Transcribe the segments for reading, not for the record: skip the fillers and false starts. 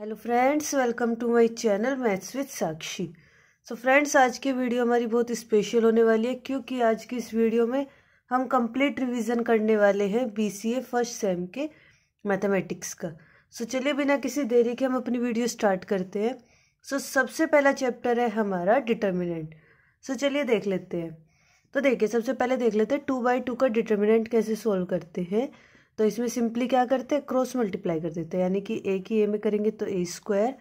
Hello friends, welcome to my channel maths with Sakshi. So friends, आज की video हमारी बहुत स्पेशल होने वाली है क्योंकि आज की इस वीडियो में हम कंप्लीट रिवीजन करने वाले हैं बीसीए फर्स्ट सेम के मैथमेटिक्स का। सो चलिए बिना किसी देरी के हम अपनी वीडियो स्टार्ट करते हैं। सो सबसे पहला चैप्टर है हमारा डिटर्मिनेंट। सो चलिए देख लेते हैं। तो देखिए, सबसे पहले देख लेते हैं 2/2 का डिटर्मिनेंट कैसे सोल्व करते हैं। तो इसमें सिंपली क्या करते हैं, क्रॉस मल्टीप्लाई कर देते हैं, यानी कि ए की ए में करेंगे तो ए स्क्वायर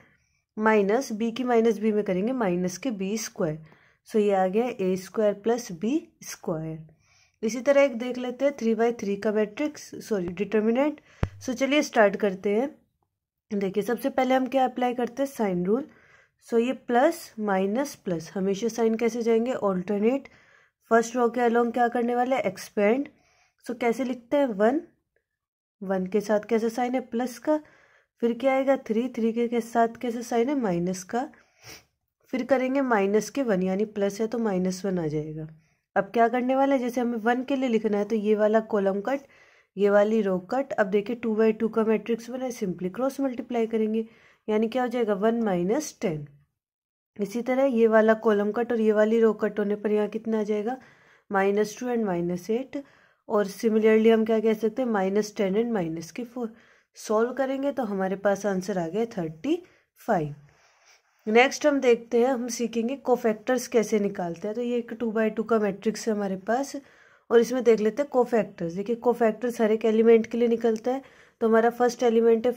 माइनस बी की माइनस बी में करेंगे माइनस के बी स्क्वायर। सो ये आ गया ए स्क्वायर प्लस बी स्क्वायर। इसी तरह एक देख लेते हैं 3/3 का मैट्रिक्स डिटर्मिनेंट। सो चलिए स्टार्ट करते हैं। देखिए, सबसे पहले हम क्या अप्लाई करते हैं, साइन रूल। सो ये प्लस माइनस प्लस, हमेशा साइन कैसे जाएंगे, ऑल्टरनेट। फर्स्ट रो के अलोंग क्या करने वाले हैं, एक्सपेंड। सो कैसे लिखते हैं, 1 के साथ कैसे साइन है, प्लस का। फिर क्या आएगा, 3 के साथ कैसे साइन है, माइनस का। फिर करेंगे माइनस के 1, यानी प्लस है तो -1 आ जाएगा। अब क्या करने वाला है, जैसे हमें 1 के लिए लिखना है तो ये वाला कॉलम कट, ये वाली रो कट। अब देखिए 2/2 का मैट्रिक्स बना है, सिंपली क्रॉस मल्टीप्लाई करेंगे, यानी क्या हो जाएगा, 1 - 10। इसी तरह ये वाला कॉलम कट और ये वाली रो कट होने पर यहाँ कितना आ जाएगा, -2 एंड -8। और सिमिलरली हम क्या कह सकते हैं, -10 एंड -4। सॉल्व करेंगे तो हमारे पास आंसर आ गया 35। नेक्स्ट हम देखते हैं, हम सीखेंगे कोफैक्टर्स कैसे निकालते हैं। तो ये एक 2/2 का मैट्रिक्स है हमारे पास और इसमें देख लेते हैं कोफैक्टर्स। देखिए, कोफैक्टर्स हर एक एलिमेंट के लिए निकलता है। तो हमारा फर्स्ट एलिमेंट है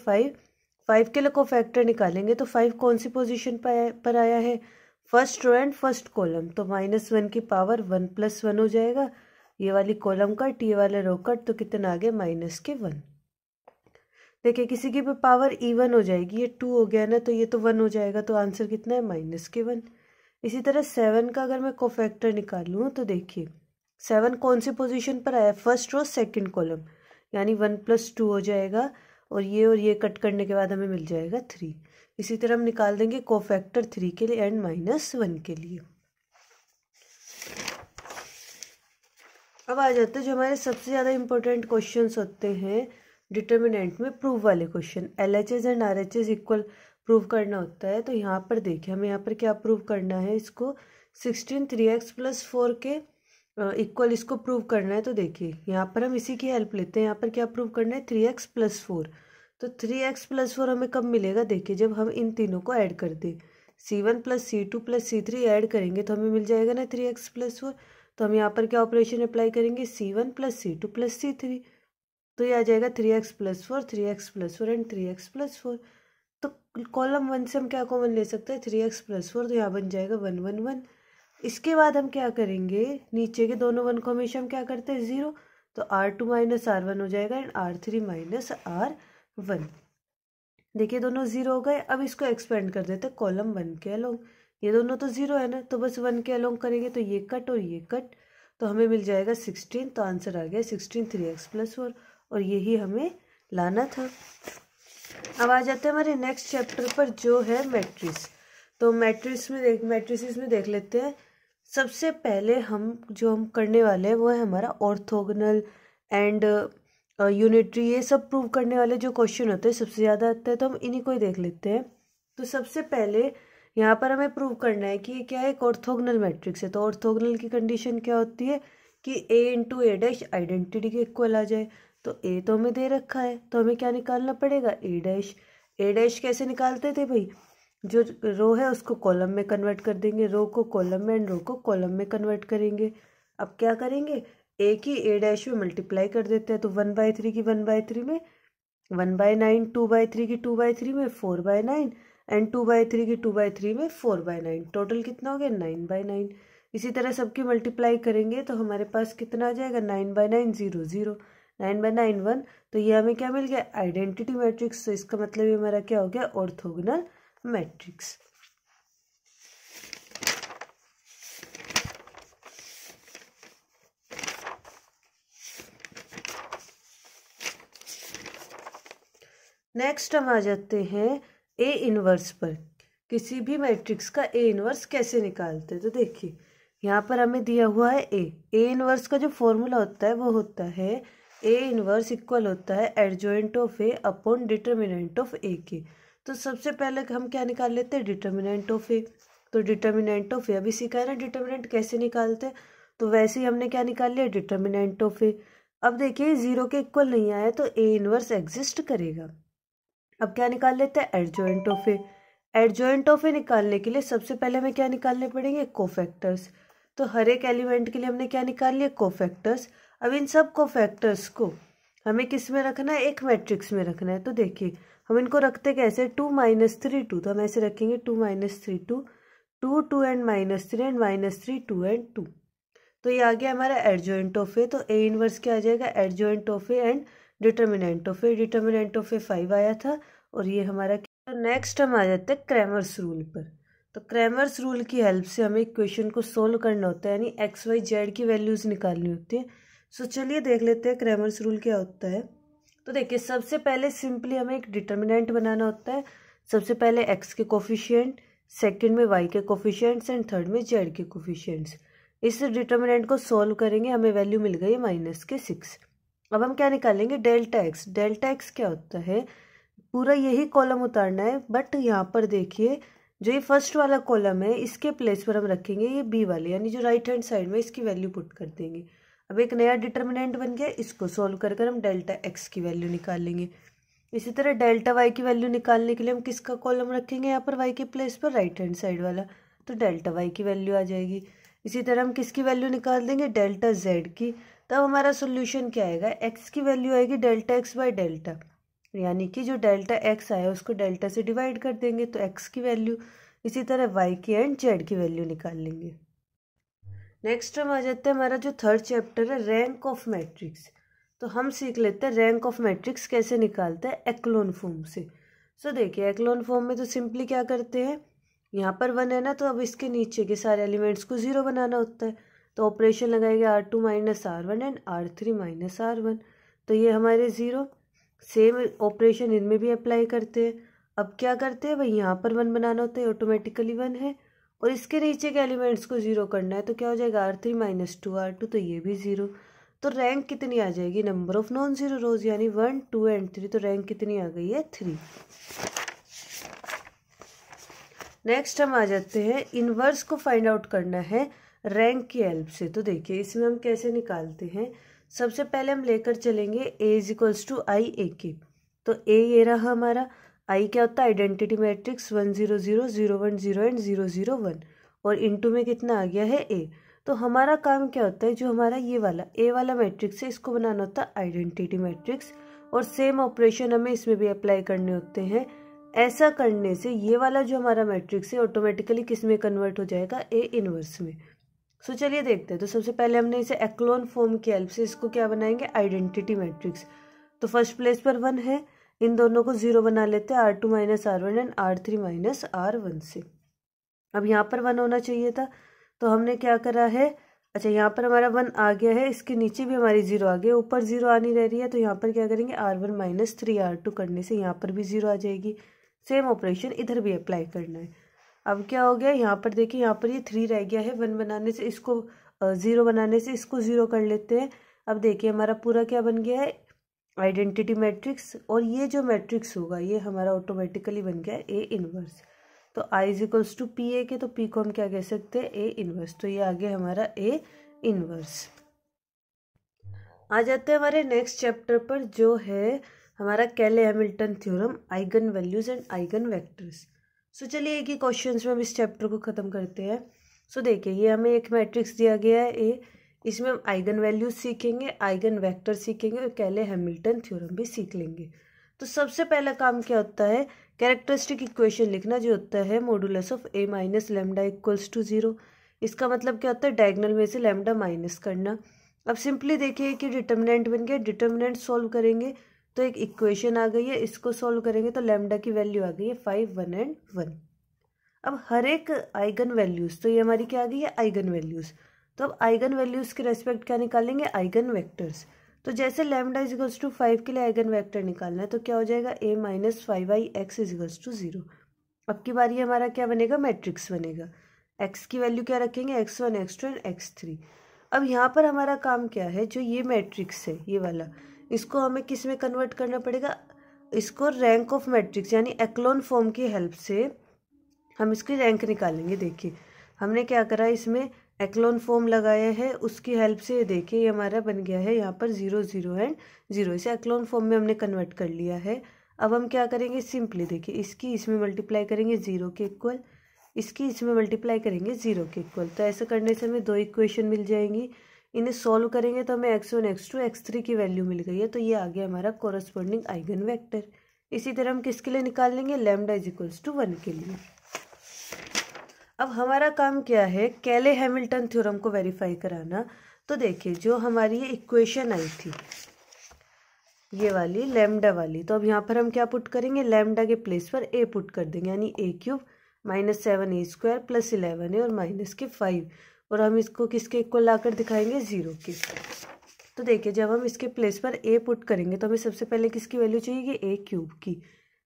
5 के लिए कोफैक्टर निकालेंगे तो 5 कौन सी पोजीशन पर आया है, first row and first column. तो -1 की पावर 1 + 1 हो जाएगा। ये वाली कॉलम कट, ये वाले रो कट, तो कितना आ गया, -1। देखिए, किसी की भी पावर इवन हो जाएगी, ये 2 हो गया ना, तो ये तो 1 हो जाएगा, तो आंसर कितना है, -1। इसी तरह 7 का अगर मैं कोफैक्टर निकालूँ तो देखिए 7 कौन सी पोजीशन पर आया, फर्स्ट रो सेकंड कॉलम, यानी 1 + 2 हो जाएगा। और ये कट करने के बाद हमें मिल जाएगा 3। इसी तरह हम निकाल देंगे कोफैक्टर 3 के लिए एंड -1 के लिए। अब आ जाते हैं जो हमारे सबसे ज़्यादा इंपॉर्टेंट क्वेश्चंस होते हैं डिटर्मिनेंट में, प्रूफ वाले question. LHS and RHS equal prove करना होता है। तो यहाँ पर देखिए, हमें यहाँ पर क्या प्रूव करना है, इसको 16 3x + 4 के इक्वल इसको प्रूव करना है। तो देखिए यहाँ पर हम इसी की हेल्प लेते हैं। यहाँ पर क्या प्रूव करना है, 3x + 4। तो 3x + 4 हमें कब मिलेगा, देखिए जब हम इन तीनों को ऐड कर दें, C1 + C2 + C3 ऐड करेंगे तो हमें मिल जाएगा ना 3x + 4। तो हम यहाँ पर क्या ऑपरेशन अप्लाई करेंगे, C1 + C2 + C3। तो ये आ जाएगा 3x + 4, 3x + 4 एंड 3x + 4। तो कॉलम 1 से हम क्या कॉमन ले सकते हैं, 3x + 4, तो यहाँ बन जाएगा 1 1 1। इसके बाद हम क्या करेंगे, नीचे के दोनों 1 को हमेशा हम क्या करते हैं, 0। तो R2 - R1 हो जाएगा एंड R3 - R1। देखिए दोनों 0 हो गए। अब इसको एक्सपेंड कर देते हैं कॉलम 1 के अलोंग। ये दोनों तो 0 है ना, तो बस 1 के अलोंग करेंगे तो ये कट और ये कट, तो हमें मिल जाएगा 16। तो आंसर आ गया 16 3x + 4, और यही हमें लाना था। अब आ जाते हैं हमारे नेक्स्ट चैप्टर पर जो है मैट्रिक्स। तो मैट्रिसेस में देख लेते हैं। सबसे पहले हम करने वाले हैं वो है हमारा ऑर्थोगोनल एंड यूनिटरी, ये सब प्रूव करने वाले जो क्वेश्चन होते हैं सबसे ज़्यादा आते हैं, तो हम इन्हीं को ही देख लेते हैं। तो सबसे पहले यहाँ पर हमें प्रूव करना है कि ये क्या है, एक ऑर्थोगोनल मैट्रिक्स है। तो ऑर्थोगोनल की कंडीशन क्या होती है कि A × A' आइडेंटिटी के इक्वल आ जाए। तो A तो हमें दे रखा है, तो हमें क्या निकालना पड़ेगा, A'। कैसे निकालते थे भाई, जो रो है उसको कॉलम में कन्वर्ट कर देंगे, रो को कॉलम में एंड रो को कॉलम में कन्वर्ट करेंगे। अब क्या करेंगे, A की A' में मल्टीप्लाई कर देते हैं। तो 1/3 की 1/3 में, 1/9, 2/3 की 2/3 में, 4/9 एंड 2/3 की 2/3 में 4/9। टोटल कितना हो गया, 9/9। इसी तरह सबकी मल्टीप्लाई करेंगे तो हमारे पास कितना आ जाएगा, 9/9 0 0, 9/9 1। तो ये हमें क्या मिल गया, आइडेंटिटी मैट्रिक्स। तो इसका मतलब ये हमारा क्या हो गया, ऑर्थोगोनल मैट्रिक्स। नेक्स्ट हम आ जाते हैं A इनवर्स पर। किसी भी मैट्रिक्स का A इनवर्स कैसे निकालते हैं। तो देखिए यहाँ पर हमें दिया हुआ है A इनवर्स का जो फॉर्मूला होता है वो होता है A इनवर्स इक्वल होता है adjoint of A upon determinant of A के। तो सबसे पहले हम क्या निकाल लेते हैं, डिटर्मिनेंट ऑफ ए। तो डिटर्मिनेंट ऑफ ए अभी सीखा है ना डिटर्मिनेंट कैसे निकालते हैं, तो वैसे ही हमने क्या निकाल लिया, डिटर्मिनेंट ऑफ ए। अब देखिए 0 के इक्वल नहीं आया तो ए इनवर्स एग्जिस्ट करेगा। अब क्या निकाल लेते हैं, adjoint of A. Adjoint of A निकालने के लिए सबसे पहले हमें क्या निकालने पड़ेंगे, कोफैक्टर्स। तो हर एक एलिमेंट के लिए हमने क्या निकाल लिया, कोफैक्टर्स। अब इन सब कोफैक्टर्स को हमें किस में रखना है, एक मैट्रिक्स में रखना है। तो देखिए हम इनको रखते कैसे, 2 - 3 2, तो हम ऐसे रखेंगे 2 - 3 2 2 2 एंड -3 एंड -3 2 एंड 2। तो ये आ गया हमारा एडजॉइंट ऑफ ए। तो ए इनवर्स क्या आ जाएगा, adjoint of A and determinant of A. Determinant of A 5 आया था और ये हमारा। तो नेक्स्ट हम आ जाते हैं क्रैमर्स रूल पर। तो क्रैमर्स रूल की हेल्प से हमें इक्वेशन को सोल्व करना होता है, यानी एक्स वाई जेड की वैल्यूज निकालनी होती है। सो चलिए देख लेते हैं क्रैमर्स रूल क्या होता है। तो देखिए सबसे पहले सिंपली हमें एक डिटर्मिनेंट बनाना होता है। सबसे पहले एक्स के कोफिशिएंट, सेकंड में वाई के कोफिशिएंट्स एंड थर्ड में जेड के कोफिशिएंट्स। इस डिटर्मिनेंट को सॉल्व करेंगे, हमें वैल्यू मिल गई -6। अब हम क्या निकालेंगे, डेल्टा एक्स। डेल्टा एक्स क्या होता है, पूरा यही कॉलम उतारना है, बट यहाँ पर देखिए जो ये फर्स्ट वाला कॉलम है इसके प्लेस पर हम रखेंगे ये बी वाले, यानी जो राइट हैंड साइड में इसकी वैल्यू पुट कर देंगे। अब एक नया डिटर्मिनेंट बन गया, इसको सॉल्व कर कर हम डेल्टा एक्स की वैल्यू निकाल लेंगे। इसी तरह डेल्टा वाई की वैल्यू निकालने के लिए हम किसका कॉलम रखेंगे, यहाँ पर वाई के प्लेस पर राइट हैंड साइड वाला, तो डेल्टा वाई की वैल्यू आ जाएगी। इसी तरह हम किसकी वैल्यू निकाल देंगे, डेल्टा जेड की। तब हमारा सोल्यूशन क्या आएगा, एक्स की वैल्यू आएगी डेल्टा एक्स बाई डेल्टा, यानी कि जो डेल्टा एक्स आया उसको डेल्टा से डिवाइड कर देंगे तो एक्स की वैल्यू। इसी तरह वाई की एंड जेड की वैल्यू निकाल लेंगे। नेक्स्ट हम आ जाते हैं, हमारा जो थर्ड चैप्टर है रैंक ऑफ मैट्रिक्स। तो हम सीख लेते हैं रैंक ऑफ मैट्रिक्स कैसे निकालते हैं, एक्लोन फॉर्म से। सो देखिए एक्लोन फॉर्म में तो सिंपली क्या करते हैं, यहाँ पर 1 है ना, तो अब इसके नीचे के सारे एलिमेंट्स को 0 बनाना होता है। तो ऑपरेशन लगाएंगे R2 - R1 and R3 - R1, तो ये हमारे 0। सेम ऑपरेशन इनमें भी अप्लाई करते हैं। अब क्या करते हैं भाई, यहाँ पर 1 बनाना होता है, ऑटोमेटिकली 1 है, और इसके नीचे के एलिमेंट्स को 0 करना है, तो क्या हो जाएगा R3 - 2 R2, तो ये भी 0। तो रैंक कितनी आ जाएगी, नंबर ऑफ नॉन जीरो रोज, यानी 1 2 एंड 3, तो रैंक कितनी आ गई है 3। नेक्स्ट हम आ जाते हैं, इनवर्स को फाइंड आउट करना है रैंक की हेल्प से। तो देखिए इसमें हम कैसे निकालते हैं, सबसे पहले हम लेकर चलेंगे A = I A के। तो A ये रहा हमारा, I क्या होता है, आइडेंटिटी मैट्रिक्स 1 0 0 0 1 0 एंड 0 0 1, और इनटू में कितना आ गया है A। तो हमारा काम क्या होता है, जो हमारा ये वाला A वाला मैट्रिक्स है इसको बनाना होता है आइडेंटिटी मैट्रिक्स, और सेम ऑपरेशन हमें इसमें भी अप्लाई करने होते हैं। ऐसा करने से ये वाला जो हमारा मैट्रिक्स है ऑटोमेटिकली किस में कन्वर्ट हो जाएगा, A इनवर्स में। सो चलिए देखते हैं। तो सबसे पहले हमने इसे एक्लोन फॉर्म की हेल्प से इसको क्या बनाएंगे, आइडेंटिटी मैट्रिक्स। तो फर्स्ट प्लेस पर 1 है, इन दोनों को 0 बना लेते हैं, R2 - R1 and R3 - R1 से। अब यहाँ पर 1 होना चाहिए था, तो हमने क्या करा है, अच्छा यहाँ पर हमारा 1 आ गया है, इसके नीचे भी हमारी 0 आ गया, ऊपर 0 आनी रह रही है, तो यहाँ पर क्या करेंगे R1 - 3 R2 करने से यहाँ पर भी 0 आ जाएगी। सेम ऑपरेशन इधर भी अप्लाई करना है। अब क्या हो गया, यहाँ पर देखिए यहाँ पर ये 3 रह गया है, 1 बनाने से इसको 0 बनाने से इसको 0 कर लेते हैं। अब देखिए हमारा पूरा क्या बन गया है, आइडेंटिटी मैट्रिक्स, और ये जो मैट्रिक्स होगा ये हमारा ऑटोमेटिकली बन गया है A इनवर्स। तो I = PA के, तो P को हम क्या कह सकते हैं, A इनवर्स। तो ये आ गया हमारा A इनवर्स। आ जाते हैं हमारे नेक्स्ट चैप्टर पर, जो है हमारा Cayley Hamilton theorem, eigenvalues and eigenvectors. So चलिए एक ही क्वेश्चन में हम इस चैप्टर को खत्म करते हैं। सो देखिए ये हमें एक मैट्रिक्स दिया गया है A, इसमें हम आइगन वैल्यूज सीखेंगे, आइगन वेक्टर सीखेंगे और कैले हैमिल्टन थ्योरम भी सीख लेंगे। तो सबसे पहला काम क्या होता है, कैरेक्टरिस्टिक इक्वेशन लिखना, जो होता है मॉडुलस ऑफ A - लैम्डा = 0। इसका मतलब क्या होता है, डायगोनल में से लैम्डा माइनस करना। अब सिंपली देखिए कि डिटर्मिनेंट बन गया, डिटर्मिनेंट सॉल्व करेंगे तो एक इक्वेशन आ गई है, इसको सॉल्व करेंगे तो लैम्डा की वैल्यू आ गई है 5 1 एंड 1। अब हर एक आइगन वैल्यूज, तो ये हमारी क्या आ गई है, आइगन वैल्यूज। तो अब आइगन वैल्यूज के रेस्पेक्ट क्या निकालेंगे, आइगन वेक्टर्स। तो जैसे लैम्डा = 5 के लिए आइगन वेक्टर निकालना है, तो क्या हो जाएगा, A - 5IX = 0। अब की बारी हमारा क्या बनेगा, मैट्रिक्स बनेगा। x की वैल्यू क्या रखेंगे, x1 x2 एंड x3। अब यहाँ पर हमारा काम क्या है, जो ये मैट्रिक्स है ये वाला, इसको हमें किस में कन्वर्ट करना पड़ेगा, इसको रैंक ऑफ मैट्रिक्स यानी एक्लोन फॉर्म की हेल्प से हम इसकी रैंक निकालेंगे। देखिए हमने क्या करा, इसमें एक्लोन फॉर्म लगाया है, उसकी हेल्प से ये देखिए ये हमारा बन गया है यहाँ पर 0 0 एंड 0। इसे एक्लोन फॉर्म में हमने कन्वर्ट कर लिया है। अब हम क्या करेंगे, सिंपली देखिए इसकी इसमें मल्टीप्लाई करेंगे 0 के इक्वल, इसकी इसमें मल्टीप्लाई करेंगे 0 के इक्वल। तो ऐसा करने से हमें दो इक्वेशन मिल जाएंगी। इन्हें सॉल्व करेंगे तो हमें x1 x2 x3 की वैल्यू मिल गई है। तो ये आ गया हमारा कोरस्पॉन्डिंग आइगन वेक्टर। इसी तरह हम किसके लिए निकाल लेंगे, लैम्डा इज इक्वल्स टू 1 के लिए। अब हमारा काम क्या है, केले हैमिल्टन थ्योरम को वेरीफाई कराना। तो देखिए जो हमारी ये इक्वेशन आई थी ये वाली लैम्डा वाली, तो अब यहाँ पर हम क्या पुट करेंगे, लैम्डा के प्लेस पर a पुट कर देंगे, यानी a³ -7a² + 11 है और -5, और हम इसको किसके इक्वल लाकर दिखाएंगे, 0 के। तो देखिए जब हम इसके प्लेस पर a पुट करेंगे तो हमें सबसे पहले किसकी वैल्यू चाहिए, a³ की।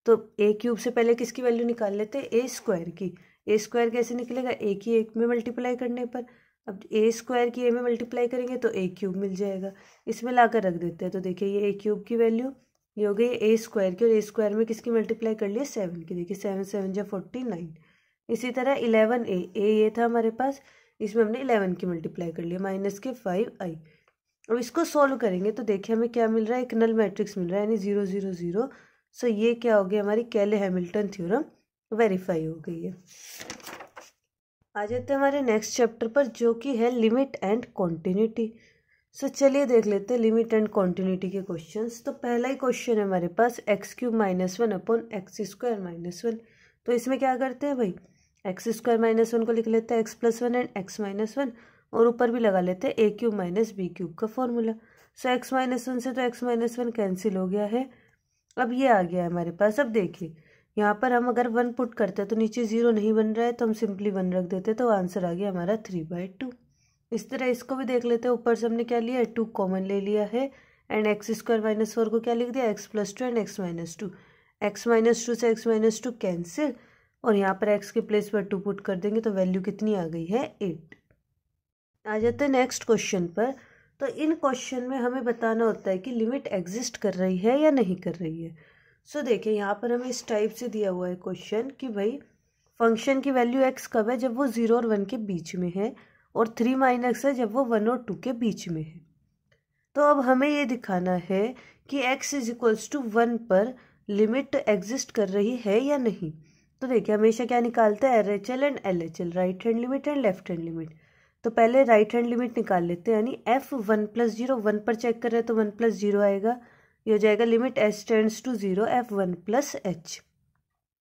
तो a³ से पहले किसकी वैल्यू निकाल लेते हैं, a² की। a² कैसे निकलेगा, a की एक में मल्टीप्लाई करने पर। अब a² की a में मल्टीप्लाई करेंगे तो a³ मिल जाएगा, इसमें लाकर रख देते हैं। तो देखिए ये a³ की वैल्यू ये हो गई a² की, और a² में किसकी मल्टीप्लाई कर लिया, 7 की। देखिए 7 7 जा 49। इसी तरह 11a ये था हमारे पास, इसमें हमने 11 की मल्टीप्लाई कर लिया, -5i। अब इसको सॉल्व करेंगे तो देखिए हमें क्या मिल रहा है, एक नल मैट्रिक्स मिल रहा है, यानी 0 0 0। सो ये क्या हो गया, हमारी केले हैमिल्टन थ्योरम वेरीफाई हो गई है। आ जाते हैं हमारे नेक्स्ट चैप्टर पर, जो कि है लिमिट एंड कॉन्टिन्यूटी। सो चलिए देख लेते हैं लिमिट एंड कॉन्टिन्यूटी के क्वेश्चंस। तो पहला ही क्वेश्चन है हमारे पास, x³ -1 अपॉन x² -1। तो इसमें क्या करते हैं भाई, x² -1 को लिख लेते हैं x+1 एंड x -1, और ऊपर भी लगा लेते हैं a³ - b³ का फॉर्मूला। सो x -1 से तो x -1 कैंसिल हो गया है। अब ये आ गया है हमारे पास। अब देखिए यहाँ पर हम अगर 1 पुट करते हैं तो नीचे 0 नहीं बन रहा है, तो हम सिंपली 1 रख देते हैं, तो आंसर आ गया हमारा 3/2। इस तरह इसको भी देख लेते हैं, ऊपर से हमने क्या लिया है, 2 कॉमन ले लिया है, एंड x² -4 को क्या लिख दिया, x+2 एंड x -2। x -2 से x -2 कैंसिल, और यहाँ पर x के प्लेस पर 2 पुट कर देंगे तो वैल्यू कितनी आ गई है, 8। आ जाते हैं नेक्स्ट क्वेश्चन पर। तो इन क्वेश्चन में हमें बताना होता है कि लिमिट एग्जिस्ट कर रही है या नहीं कर रही है। सो देखिए यहाँ पर हमें इस टाइप से दिया हुआ है क्वेश्चन कि भाई फंक्शन की वैल्यू x कब है, जब वो 0 और 1 के बीच में है, और 3 - x है जब वो 1 और 2 के बीच में है। तो अब हमें ये दिखाना है कि x = 1 पर लिमिट एग्जिस्ट कर रही है या नहीं। तो देखिए हमेशा क्या निकालते हैं, RHL and LHL, right hand limit and left hand limit. तो पहले राइट हैंड लिमिट निकाल लेते हैं, यानी f 1 + 0, 1 पर चेक कर रहे हैं तो 1 + 0 आएगा, ये हो जाएगा limit h tends to 0 f 1 + h।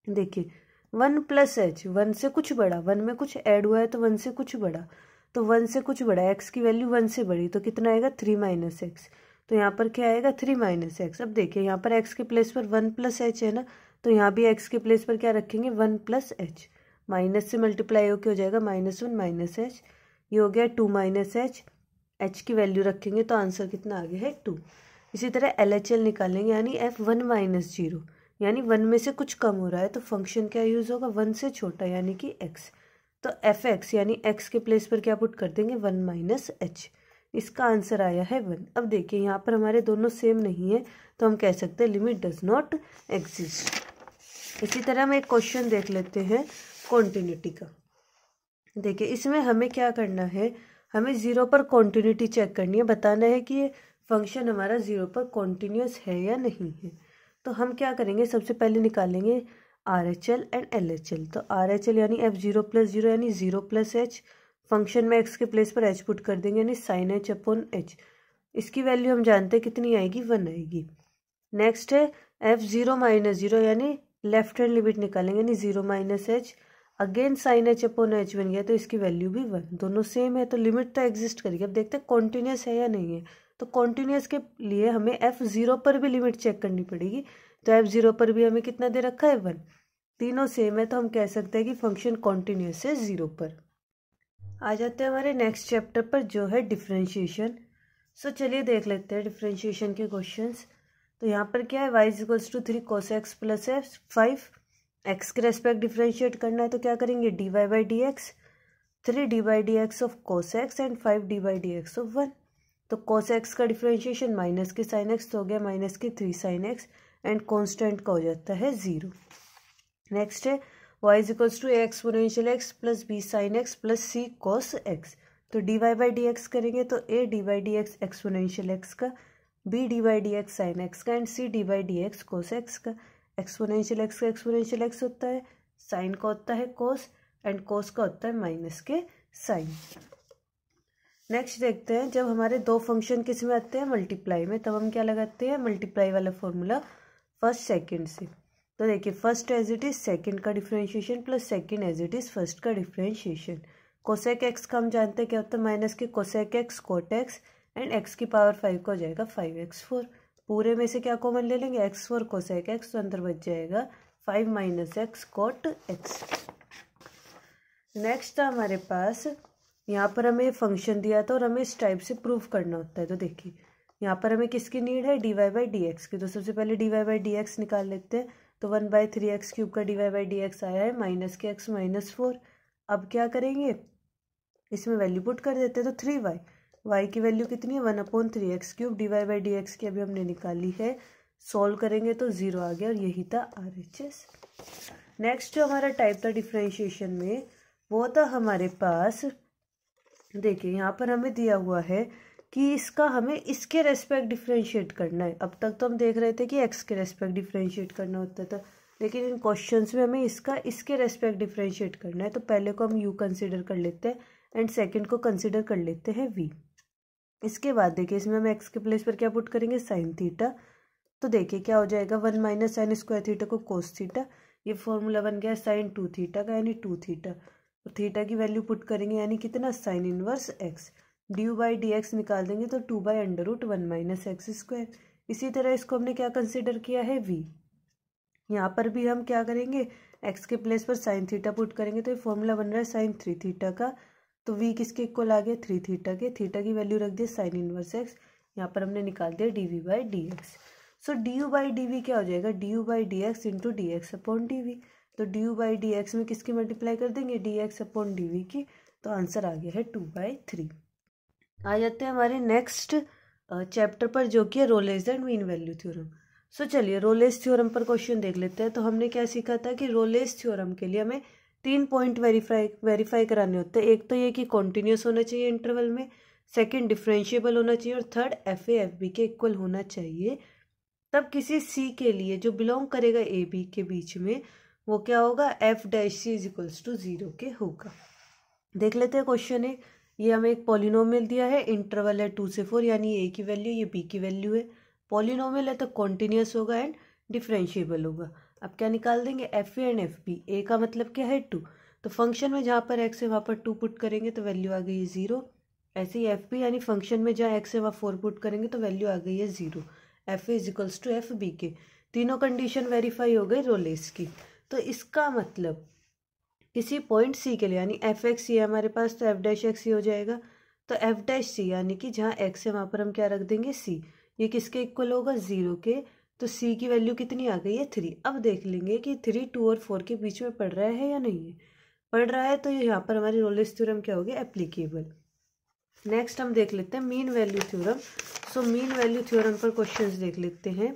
देखिए 1 + h, 1 से कुछ बड़ा, 1 में कुछ ऐड हुआ है तो 1 से कुछ बड़ा, तो 1 से कुछ बड़ा, x की वैल्यू 1 से बड़ी, तो कितना आएगा, 3 - x। तो यहाँ पर क्या आएगा, 3 - x। अब देखिए यहाँ पर x के प्लेस पर 1 + h है ना, तो यहाँ भी x के प्लेस पर क्या रखेंगे, 1 + h, माइनस से मल्टीप्लाई होकर हो जाएगा -1 - h। ये हो गया 2 - h, h की वैल्यू रखेंगे तो आंसर कितना आ गया है, 2। इसी तरह LHL निकालेंगे, यानी f1 - 0, यानी 1 में से कुछ कम हो रहा है, तो फंक्शन क्या यूज़ होगा, 1 से छोटा, यानी कि x। तो fx यानी x के प्लेस पर क्या पुट कर देंगे, 1 - h। इसका आंसर आया है 1। अब देखिए यहाँ पर हमारे दोनों सेम नहीं है, तो हम कह सकते हैं लिमिट डज नॉट एग्जिस्ट। इसी तरह हम एक क्वेश्चन देख लेते हैं कॉन्टिन्यूटी का। देखिए इसमें हमें क्या करना है, हमें 0 पर कॉन्टिन्यूटी चेक करनी है, बताना है कि ये फंक्शन हमारा 0 पर कॉन्टिन्यूस है या नहीं है। तो हम क्या करेंगे, सबसे पहले निकालेंगे RHL एंड LHL। तो RHL यानी f0 + 0 यानी 0 + h, फंक्शन में x के प्लेस पर h पुट कर देंगे, यानी sin h अपॉन h। इसकी वैल्यू हम जानते हैं कितनी आएगी, 1 आएगी। नेक्स्ट है f0 - 0, यानी लेफ्ट हैंड लिमिट निकालेंगे, यानी 0 - h, again sin h upon h बन गया, तो इसकी वैल्यू भी 1। दोनों सेम है तो लिमिट तो एग्जिस्ट करेगी। अब देखते हैं कॉन्टिन्यूस है या नहीं है। तो कॉन्टिन्यूस के लिए हमें f0 पर भी लिमिट चेक करनी पड़ेगी। तो f0 पर भी हमें कितना दे रखा है, 1। तीनों सेम है तो हम कह सकते हैं कि फंक्शन कॉन्टिन्यूस है 0 पर। आ जाते हैं हमारे नेक्स्ट चैप्टर पर, जो है डिफ्रेंशिएशन। सो चलिए देख लेते हैं डिफ्रेंशिएशन के क्वेश्चंस। तो यहाँ पर क्या है, y = 3 cos x + f 5, x के रेस्पेक्ट डिफ्रेंशिएट करना है तो क्या करेंगे, dy/dx, 3d/dx of cos x and 5d/dx of 1। तो cos x का डिफ्रेंशिएशन माइनस के sin x तो हो गया -3 sin x, एंड कांस्टेंट का हो जाता है 0। नेक्स्ट है y is equals to a exponential x plus b sine x plus c cos x. तो d y by d x करेंगे तो a d by d x exponential x का, b d by d x sine x का and c d by d x cos x का। Exponential x का exponential x होता है, sign का होता है कोस एंड कोस का होता है माइनस के साइन। नेक्स्ट देखते हैं जब हमारे दो फंक्शन किस में आते हैं मल्टीप्लाई में, तब हम क्या लगाते हैं मल्टीप्लाई वाला फॉर्मूला फर्स्ट सेकंड से। तो देखिए first as it is second का differentiation plus second as it is first का डिफरेंशिएशन। कोसेक एक्स का हम जानते हैं क्या होता है माइनस के cosec x coat x and x की पावर 5 का हो जाएगा 5x4। पूरे में से क्या कॉमन ले लेंगे x4 कोसेक एक्स, तो अंदर बच जाएगा 5 minus x coat x. Next था हमारे पास यहाँ पर हमें फंक्शन दिया था और हमें इस टाइप से प्रूव करना होता है। तो देखिए यहाँ पर हमें किसकी नीड है d y by d x की। तो सबसे पहले d y by d x निकाल लेते हैं। तो 1/3x³ का d y by d x आया है माइनस के x माइनस 4। अब क्या करेंगे इसमें वैल्यू पुट कर देते हैं। तो 3y, y की वैल्यू कितनी है 1/3x³ d y by d x की अभी हमने निकाली है। सॉल्व करेंगे तो 0 आ गया और यही था RHS। नेक्स्ट जो हमारा टाइप था डिफ्रेंशिएशन में वो था हमारे पास, देखिए यहाँ पर हमें दिया हुआ है कि इसका हमें इसके रेस्पेक्ट डिफ्रेंशिएट करना है। अब तक तो हम देख रहे थे कि एक्स के रेस्पेक्ट डिफ्रेंशिएट करना होता था, लेकिन इन क्वेश्चंस में हमें इसका इसके रेस्पेक्ट डिफ्रेंशिएट करना है। तो पहले को हम यू कंसिडर कर लेते हैं एंड सेकंड को कंसिडर कर लेते हैं वी। इसके बाद देखिए इसमें हम एक्स के प्लेस पर क्या पुट करेंगे साइन थीटा। तो देखिए क्या हो जाएगा 1 माइनस साइन स्क्वायर थीटा को कोस थीटा। ये फॉर्मूला बन गया साइन 2 थीटा का यानी 2 थीटा। और थीटा की वैल्यू पुट करेंगे यानी कितना sine inverse x. D u by d x निकाल देंगे तो 2/√1 माइनस एक्स स्क्वायर। इसी तरह इसको हमने क्या कंसिडर किया है वी। यहाँ पर भी हम क्या करेंगे एक्स के प्लेस पर साइन थीटा पुट करेंगे तो ये फॉर्मूला बन रहा है साइन 3 थीटा का। तो वी किसके इक्वल आ गया 3 थीटा के। थीटा की वैल्यू रख दिया साइन इनवर्स एक्स। यहाँ पर हमने निकाल दिया d v by d x. So d u by d v क्या हो जाएगा d u by d x into d x upon d v. तो d u by d x में किसकी मल्टीप्लाई कर देंगे d x upon d v की। तो आंसर आ गया है 2/3। आ जाते हैं हमारे नेक्स्ट चैप्टर पर जो कि है Rolle's and mean value theorem. सो चलिए रोलेज थ्योरम पर क्वेश्चन देख लेते हैं। तो हमने क्या सीखा था कि रोलेज थ्योरम के लिए हमें 3 पॉइंट वेरीफाई कराने होते हैं। एक तो ये कि कॉन्टिन्यूस होना चाहिए इंटरवल में, सेकंड डिफरेंशिएबल होना चाहिए और third f a f b के इक्वल होना चाहिए। तब किसी सी के लिए जो बिलोंग करेगा ए बी के बीच में वो क्या होगा f dash c is equals to 0 के होगा। देख लेते हैं क्वेश्चन एक। ये हमें एक पॉलिनोमियल दिया है, इंटरवल है 2 से 4 यानी ए की वैल्यू ये बी की वैल्यू है। पॉलिनोमियल है तो कॉन्टिन्यूस होगा एंड डिफरेंशिएबल होगा। अब क्या निकाल देंगे f a and f b. A का मतलब क्या है 2, तो फंक्शन में जहाँ पर एक्स है वहाँ पर 2 पुट करेंगे तो वैल्यू आ गई है 0। ऐसे ही एफ बी यानी फंक्शन में जहाँ एक्स है वहाँ 4 पुट करेंगे तो वैल्यू आ गई है 0। F a is equals to f b के। तीनों कंडीशन वेरीफाई हो गई रोलेस की। तो इसका मतलब किसी पॉइंट सी के लिए यानी एफ एक्स सी है हमारे पास तो एफ डैश एक्स सी हो जाएगा। तो एफ डैश सी यानी कि जहाँ एक्स है वहाँ पर हम क्या रख देंगे सी। ये किसके इक्वल होगा 0 के। तो सी की वैल्यू कितनी आ गई है 3। अब देख लेंगे कि 3 2 और 4 के बीच में पड़ रहा है या नहीं है। पड़ रहा है तो यहाँ पर हमारी रोलेस थ्योरम क्या होगी एप्लीकेबल। नेक्स्ट हम देख लेते हैं mean value theorem. So mean value theorem पर क्वेश्चंस देख लेते हैं।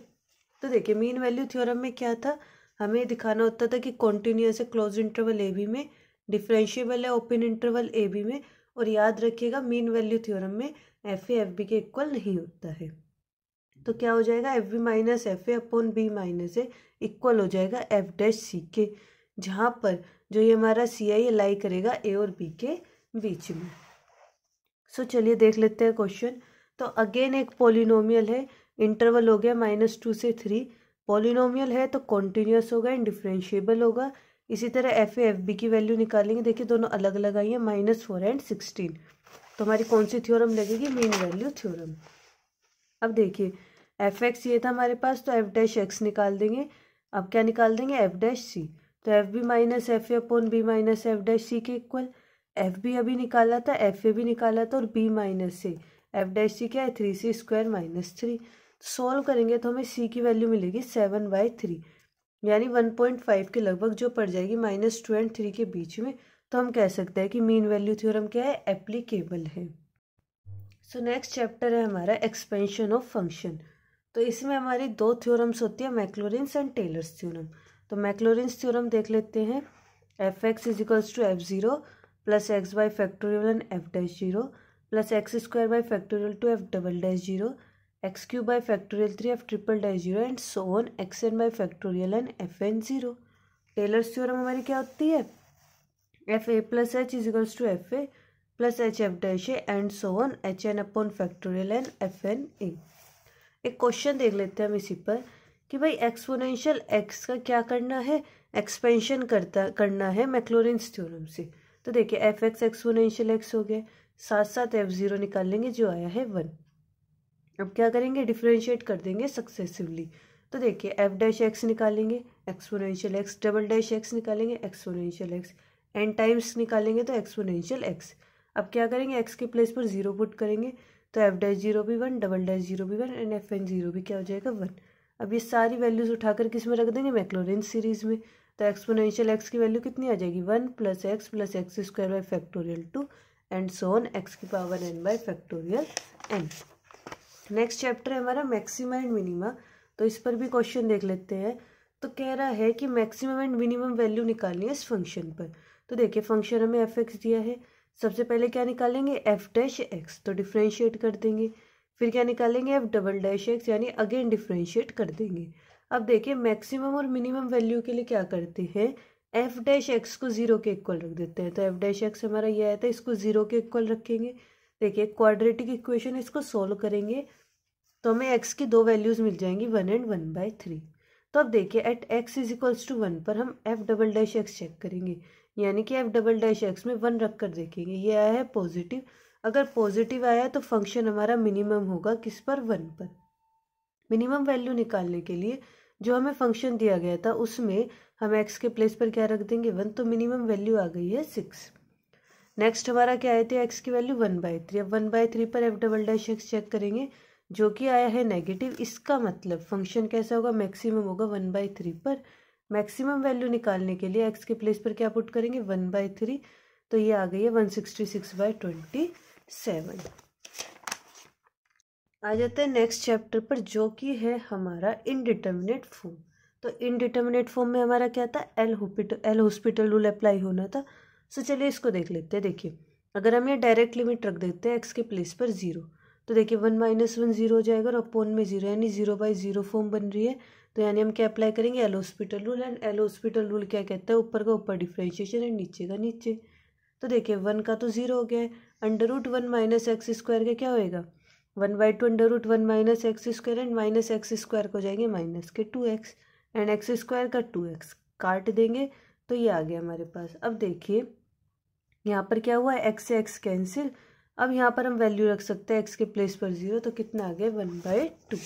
तो देखिए मीन वैल्यू थ्योरम में क्या था, हमें दिखाना होता था कि कॉन्टिन्यूअस है क्लोज इंटरवल ए बी में, डिफरेंशिएबल है ओपन इंटरवल ए बी में। और याद रखिएगा मीन वैल्यू थ्योरम में एफ ए एफ बी के इक्वल नहीं होता है। तो क्या हो जाएगा f b minus f a upon b minus a equal हो जाएगा एफ डैश सी के, जहाँ पर जो ये हमारा सी आई लाई करेगा ए और बी के बीच में। सो चलिए देख लेते हैं क्वेश्चन। तो अगेन एक पॉलिनोमियल है, इंटरवल हो गया -2 से 3। पॉलिनोमियल है तो कॉन्टिन्यूस होगा एंड डिफरेंशिएबल होगा। इसी तरह एफ ए एफ बी की वैल्यू निकालेंगे। देखिए दोनों अलग अलग आई है -4 एंड 16। तो हमारी कौन सी थ्योरम लगेगी मीन वैल्यू थ्योरम। अब देखिए एफ एक्स ये था हमारे पास तो एफ डैश एक्स निकाल देंगे। अब क्या निकाल देंगे एफ डैश सी। तो f b minus f a upon b minus f dash c के इक्वल। एफ बी अभी निकाला था, एफ ए भी निकाला था और बी माइनस से एफ डैश सी क्या है 3c² - 3। सॉल्व करेंगे तो हमें सी की वैल्यू मिलेगी 7/3 यानी 1.5 के लगभग जो पड़ जाएगी -2 एंड 3 के बीच में। तो हम कह सकते हैं कि मीन वैल्यू थ्योरम क्या है एप्लीकेबल है। सो नेक्स्ट चैप्टर है हमारा एक्सपेंशन ऑफ फंक्शन। तो इसमें हमारी दो थ्योरम्स होती है, मैक्लॉरिन्स एंड टेलर्स थ्योरम। तो मैक्लॉरिन्स थ्योरम देख लेते हैं। F x is equals to F0 plus x by factorial and f dash zero plus x square by factorial two f double dash zero x cube by factorial 3 f triple dash zero and so on x n by factorial and f n zero. Taylor's theorem हमारी क्या होती है, f a plus h is equals to f a plus h f dash a and so on h n upon factorial and f n a. एक question देख लेते हैं हम इसी पर कि भाई एक्सपोनेंशियल एक्स का क्या करना है, एक्सपेंशन करना है मैक्लॉरिन्स थ्योरम से। तो देखिए एफ एक्स एक्सपोनेंशियल एक्स हो गया, साथ साथ F0 निकाल लेंगे जो आया है 1। अब क्या करेंगे, डिफरेंशिएट कर देंगे सक्सेसिवली। तो देखिए एफ डैश एक्स निकालेंगे exponential x, double dash x निकालेंगे एक्सपोनेंशियल एक्स, एन टाइम्स निकालेंगे तो एक्सपोनेंशियल एक्स। अब क्या करेंगे, एक्स के प्लेस पर 0 पुट करेंगे तो एफ डैश जीरो भी 1, डबल डैश जीरो भी 1 एंड एफ एन जीरो भी क्या हो जाएगा 1। अब ये सारी वैल्यूज उठाकर किस में रख देंगे, मैक्लॉरिन्स सीरीज में। तो एक्सपोनेंशियल एक्स की वैल्यू कितनी आ जाएगी, 1 plus x square by factorial 2 and so on x की power n by factorial n। Next chapter है हमारा मैक्सिमा एंड मिनिमा। तो इस पर भी क्वेश्चन देख लेते हैं। तो कह रहा है कि मैक्सिमम एंड मिनिमम वैल्यू निकालनी है इस फंक्शन पर। तो देखिए फंक्शन हमें एफ एक्स दिया है, सबसे पहले क्या निकालेंगे, एफ डैश एक्स, तो डिफ्रेंशिएट कर देंगे। फिर क्या निकालेंगे, एफ डबल डैश एक्स, यानी अगेन डिफ्रेंशिएट कर देंगे। अब देखिए मैक्सिमम और मिनिमम वैल्यू के लिए क्या करते हैं, एफ डैश एक्स को 0 के इक्वल रख देते हैं। तो एफ डैश एक्स हमारा ये आया था, इसको 0 के इक्वल रखेंगे। देखिए क्वाड्रेटिक इक्वेशन, इसको सोल्व करेंगे तो हमें एक्स की दो वैल्यूज मिल जाएंगी, 1 एंड 1/3। तो अब देखिए at x is equals to 1 पर हम f double dash x check करेंगे, यानी कि एफ डबल डैश एक्स में 1 रख कर देखेंगे। ये आया है पॉजिटिव, अगर पॉजिटिव आया तो फंक्शन हमारा मिनिमम होगा किस पर, 1 पर। मिनिमम वैल्यू निकालने के लिए जो हमें फंक्शन दिया गया था उसमें हम एक्स के प्लेस पर क्या रख देंगे, 1, तो मिनिमम वैल्यू आ गई है 6। नेक्स्ट हमारा क्या आया था, एक्स की वैल्यू 1/3। अब 1/3 पर f double dash x check करेंगे, जो कि आया है नेगेटिव। इसका मतलब फंक्शन कैसा होगा, मैक्सिमम होगा 1/3 पर। मैक्सिमम वैल्यू निकालने के लिए एक्स के प्लेस पर क्या पुट करेंगे, 1/3, तो ये आ गई है 166/27। आ जाते हैं नेक्स्ट चैप्टर पर, जो कि है हमारा इनडिटर्मिनेट फॉर्म। तो इनडिटर्मिनेट फॉर्म में हमारा क्या था, एल हॉस्पिटल रूल अप्लाई होना था। सो चलिए इसको देख लेते हैं। देखिए अगर हम ये डायरेक्ट लिमिट रख देते हैं एक्स के प्लेस पर 0, तो देखिए 1 - 1 0 हो जाएगा और अपोन में 0, यानी 0/0 फॉर्म बन रही है। तो यानी हम क्या अप्लाई करेंगे, L hospital rule. And L hospital rule क्या कहता है, ऊपर का ऊपर डिफ्रेंशिएशन एंड नीचे का नीचे। तो देखिए 1 का तो 0 हो गया है, √1 - एक्स स्क्वायर का क्या होएगा, 1/2 √1 - x square and minus x square को जाएंगे माइनस के 2x एंड एक्स स्क्वायर का 2x काट देंगे तो ये आ गया हमारे पास। अब देखिए यहाँ पर क्या हुआ, एक्स से एक्स कैंसिल। अब यहाँ पर हम वैल्यू रख सकते हैं एक्स के प्लेस पर 0, तो कितना आ गया, 1/2।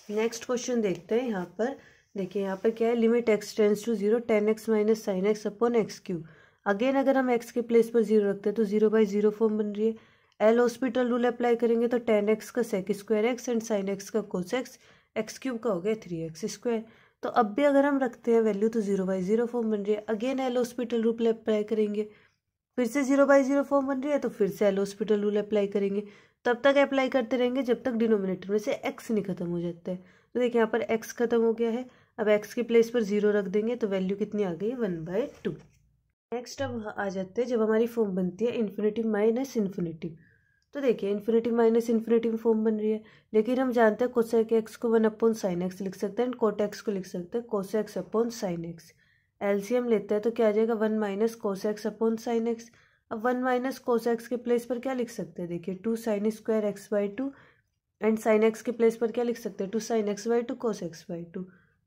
नेक्स्ट क्वेश्चन देखते हैं। यहाँ पर देखिए यहाँ पर क्या है, limit x tends to 0 10x - sin x upon x cube. Again अगर हम x के प्लेस पर 0 रखते हैं तो 0/0 फॉर्म बन रही है। एल हॉस्पिटल रूल अप्लाई करेंगे तो 10x का sec square x and sin x का कोस एक्स, एक्स क्यूब का हो गया 3x²। तो अब भी अगर हम रखते हैं वैल्यू तो 0/0 फॉर्म बन रही है। Again L hospital rule apply करेंगे, फिर से 0/0 फॉर्म बन रही है, तो फिर से एल हॉस्पिटल रूल अप्लाई करेंगे। तब तक अप्लाई करते रहेंगे जब तक डिनोमिनेटर में से एक्स नहीं खत्म हो जाता है। तो देखिए यहाँ पर एक्स खत्म हो गया है। अब एक्स के प्लेस पर 0 रख देंगे तो वैल्यू कितनी आ गई, 1/2। नेक्स्ट अब आ जाते हैं जब हमारी फॉर्म बनती है इन्फिनेटिव माइनस इन्फिनेटिव। तो देखिए इन्फिनेटिव माइनस इन्फिनेटिव फॉर्म बन रही है, लेकिन हम जानते हैं कोसेक एक्स को 1 अपॉन साइन एक्स लिख सकते हैं एंड कोट एक्स को लिख सकते हैं cos x upon sine x. LCM लेते हैं तो क्या आ जाएगा, 1 - cos x upon sine x. अब 1 - कोस एक्स के प्लेस पर क्या लिख सकते हैं, देखिए 2 sin² x/2 and sine x के प्लेस पर क्या लिख सकते हैं, 2 sin x/2 cos x/2।